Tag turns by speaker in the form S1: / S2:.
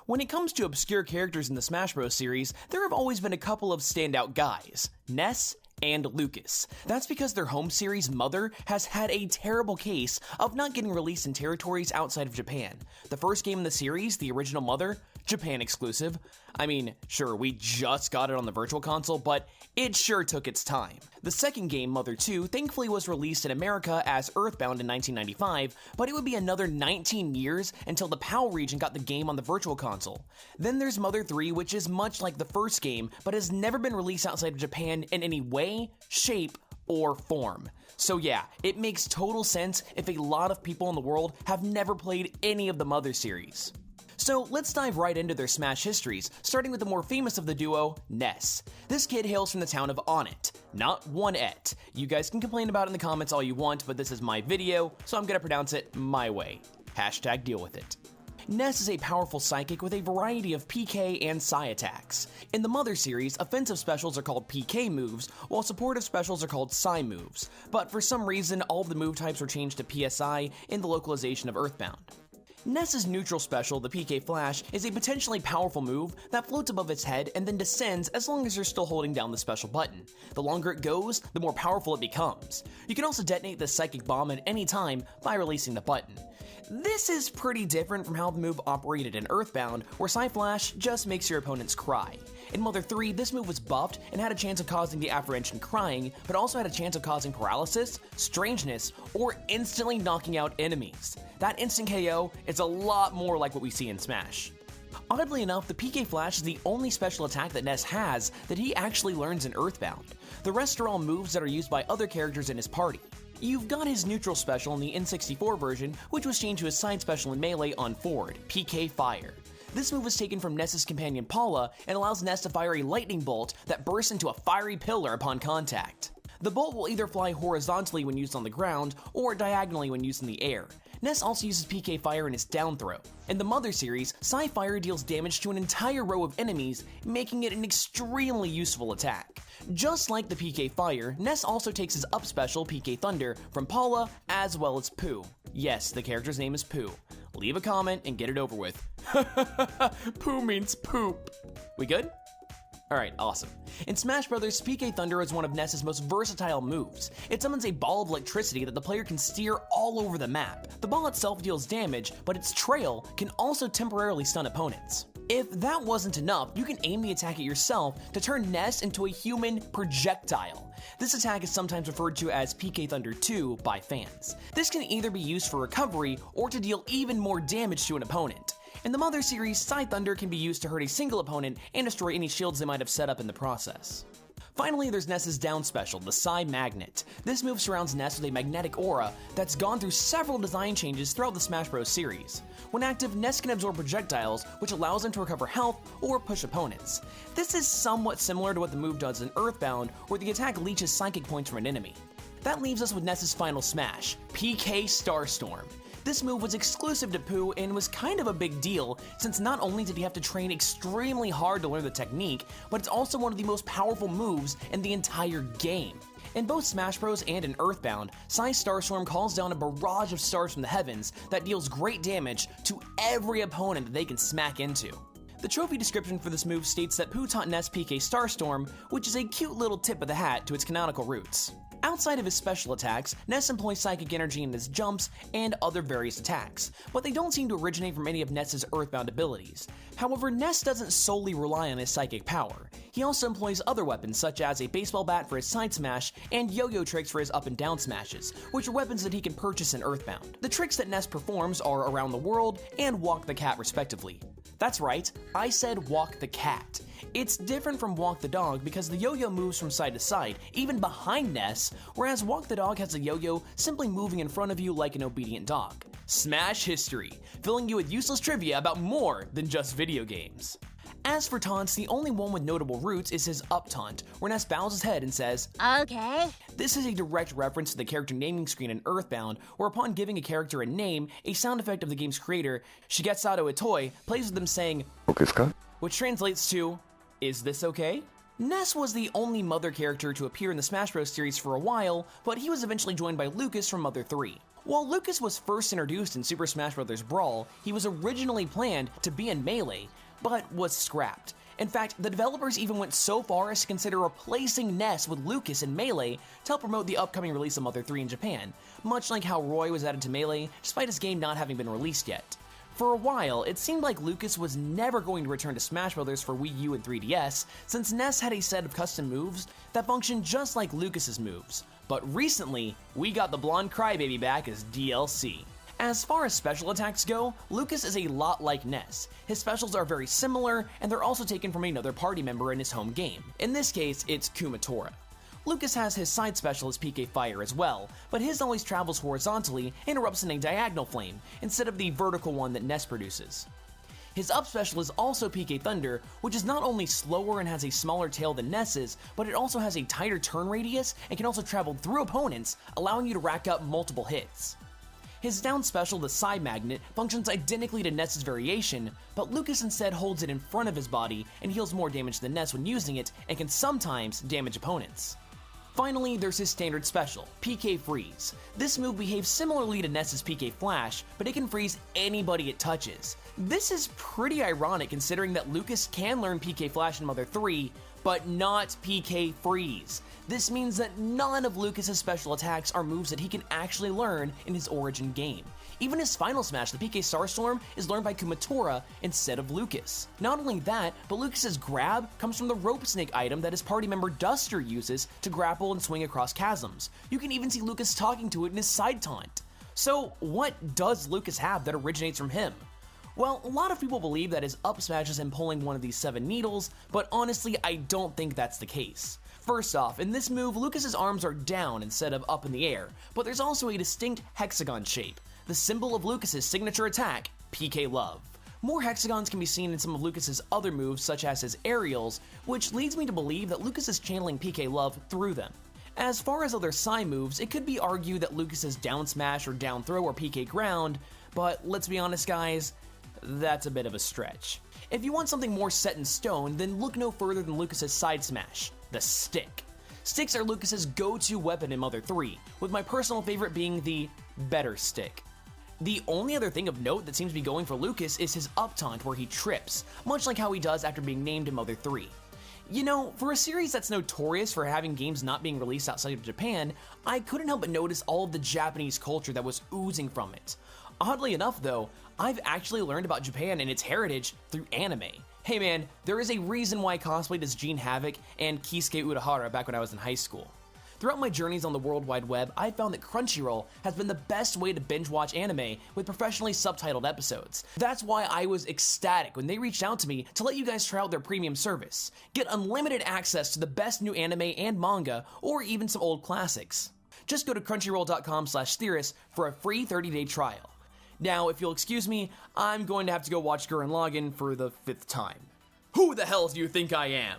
S1: When it comes to obscure characters in the Smash Bros. Series, there have always been a couple of standout guys, Ness and Lucas. That's because their home series, Mother, has had a terrible case of not getting released in territories outside of Japan. The first game in the series, the original Mother, Japan exclusive. I mean, sure, we just got it on the Virtual Console, but it sure took its time. The second game, Mother 2, thankfully was released in America as Earthbound in 1995, but it would be another 19 years until the PAL region got the game on the Virtual Console. Then there's Mother 3, which is much like the first game, but has never been released outside of Japan in any way, shape, or form. So yeah, it makes total sense if a lot of people in the world have never played any of the Mother series. So let's dive right into their Smash histories, starting with the more famous of the duo, Ness. This kid hails from the town of Onett, not One-et. You guys can complain about it in the comments all you want, but this is my video, so I'm gonna pronounce it my way. Hashtag deal with it. Ness is a powerful psychic with a variety of PK and Psi attacks. In the Mother series, offensive specials are called PK moves, while supportive specials are called Psi moves, but for some reason all of the move types were changed to PSI in the localization of Earthbound. Ness's neutral special, the PK Flash, is a potentially powerful move that floats above its head and then descends as long as you're still holding down the special button. The longer it goes, the more powerful it becomes. You can also detonate the Psychic Bomb at any time by releasing the button. This is pretty different from how the move operated in Earthbound, where Psy Flash just makes your opponents cry. In Mother 3, this move was buffed and had a chance of causing the aforementioned crying, but also had a chance of causing paralysis, strangeness, or instantly knocking out enemies. That instant KO is a lot more like what we see in Smash. Oddly enough, the PK Flash is the only special attack that Ness has that he actually learns in Earthbound. The rest are all moves that are used by other characters in his party. You've got his neutral special in the N64 version, which was changed to his side special in Melee on Forward, PK Fire. This move was taken from Ness's companion Paula and allows Ness to fire a lightning bolt that bursts into a fiery pillar upon contact. The bolt will either fly horizontally when used on the ground, or diagonally when used in the air. Ness also uses PK Fire in his down throw. In the Mother series, Psi Fire deals damage to an entire row of enemies, making it an extremely useful attack. Just like the PK Fire, Ness also takes his up special, PK Thunder, from Paula, as well as Pooh. Yes, the character's name is Pooh. Leave a comment and get it over with. Pooh means poop. We good? Alright, awesome. In Smash Bros., PK Thunder is one of Ness's most versatile moves. It summons a ball of electricity that the player can steer all over the map. The ball itself deals damage, but its trail can also temporarily stun opponents. If that wasn't enough, you can aim the attack at yourself to turn Ness into a human projectile. This attack is sometimes referred to as PK Thunder 2 by fans. This can either be used for recovery or to deal even more damage to an opponent. In the Mother series, Psi Thunder can be used to hurt a single opponent and destroy any shields they might have set up in the process. Finally, there's Ness's down special, the Psi Magnet. This move surrounds Ness with a magnetic aura that's gone through several design changes throughout the Smash Bros. Series. When active, Ness can absorb projectiles, which allows him to recover health or push opponents. This is somewhat similar to what the move does in Earthbound, where the attack leeches psychic points from an enemy. That leaves us with Ness's final smash, PK Starstorm. This move was exclusive to Pooh and was kind of a big deal, since not only did he have to train extremely hard to learn the technique, but it's also one of the most powerful moves in the entire game. In both Smash Bros. And in Earthbound, Psy Starstorm calls down a barrage of stars from the heavens that deals great damage to every opponent that they can smack into. The trophy description for this move states that Pooh taught Ness PK Starstorm, which is a cute little tip of the hat to its canonical roots. Outside of his special attacks, Ness employs psychic energy in his jumps and other various attacks, but they don't seem to originate from any of Ness's Earthbound abilities. However, Ness doesn't solely rely on his psychic power. He also employs other weapons such as a baseball bat for his side smash and yo-yo tricks for his up and down smashes, which are weapons that he can purchase in Earthbound. The tricks that Ness performs are Around the World and Walk the Cat respectively. That's right, I said Walk the Cat. It's different from Walk the Dog because the yo-yo moves from side to side, even behind Ness, whereas Walk the Dog has a yo-yo simply moving in front of you like an obedient dog. Smash history, filling you with useless trivia about more than just video games. As for taunts, the only one with notable roots is his up taunt, where Ness bows his head and says, "Okay." This is a direct reference to the character naming screen in Earthbound, where upon giving a character a name, a sound effect of the game's creator, Shigetsudo Itoi, plays with them saying, "Okay," which translates to, "Is this okay?" Ness was the only Mother character to appear in the Smash Bros. Series for a while, but he was eventually joined by Lucas from Mother 3. While Lucas was first introduced in Super Smash Bros. Brawl, he was originally planned to be in Melee, but was scrapped. In fact, the developers even went so far as to consider replacing Ness with Lucas in Melee to help promote the upcoming release of Mother 3 in Japan, much like how Roy was added to Melee despite his game not having been released yet. For a while, it seemed like Lucas was never going to return to Smash Bros. For Wii U and 3DS, since Ness had a set of custom moves that functioned just like Lucas's moves. But recently, we got the blonde crybaby back as DLC. As far as special attacks go, Lucas is a lot like Ness. His specials are very similar, and they're also taken from another party member in his home game. In this case, it's Kumatora. Lucas has his side special as PK Fire as well, but his always travels horizontally and erupts in a diagonal flame, instead of the vertical one that Ness produces. His up special is also PK Thunder, which is not only slower and has a smaller tail than Ness's, but it also has a tighter turn radius and can also travel through opponents, allowing you to rack up multiple hits. His down special, the Side Magnet, functions identically to Ness's variation, but Lucas instead holds it in front of his body and heals more damage than Ness when using it and can sometimes damage opponents. Finally, there's his standard special, PK Freeze. This move behaves similarly to Ness's PK Flash, but it can freeze anybody it touches. This is pretty ironic considering that Lucas can learn PK Flash in Mother 3, but not PK Freeze. This means that none of Lucas's special attacks are moves that he can actually learn in his origin game. Even his final smash, the PK Starstorm, is learned by Kumatora instead of Lucas. Not only that, but Lucas's grab comes from the rope snake item that his party member Duster uses to grapple and swing across chasms. You can even see Lucas talking to it in his side taunt. So what does Lucas have that originates from him? Well, a lot of people believe that his up smash is him pulling one of these 7 needles, but honestly, I don't think that's the case. First off, in this move, Lucas's arms are down instead of up in the air, but there's also a distinct hexagon shape, the symbol of Lucas's signature attack, PK Love. More hexagons can be seen in some of Lucas's other moves, such as his aerials, which leads me to believe that Lucas is channeling PK Love through them. As far as other side moves, it could be argued that Lucas's down smash or down throw are PK Ground, but let's be honest guys, that's a bit of a stretch. If you want something more set in stone, then look no further than Lucas's side smash, the Stick. Sticks are Lucas's go-to weapon in Mother 3, with my personal favorite being the Better Stick. The only other thing of note that seems to be going for Lucas is his up taunt where he trips, much like how he does after being named in Mother 3. You know, for a series that's notorious for having games not being released outside of Japan, I couldn't help but notice all of the Japanese culture that was oozing from it. Oddly enough though, I've actually learned about Japan and its heritage through anime. Hey man, there is a reason why I cosplayed as Jean Havoc and Kisuke Urahara back when I was in high school. Throughout my journeys on the World Wide Web, I found that Crunchyroll has been the best way to binge watch anime with professionally subtitled episodes. That's why I was ecstatic when they reached out to me to let you guys try out their premium service. Get unlimited access to the best new anime and manga, or even some old classics. Just go to crunchyroll.com/theorists for a free 30-day trial. Now, if you'll excuse me, I'm going to have to go watch Gurren Lagann for the 5th time. Who the hell do you think I am?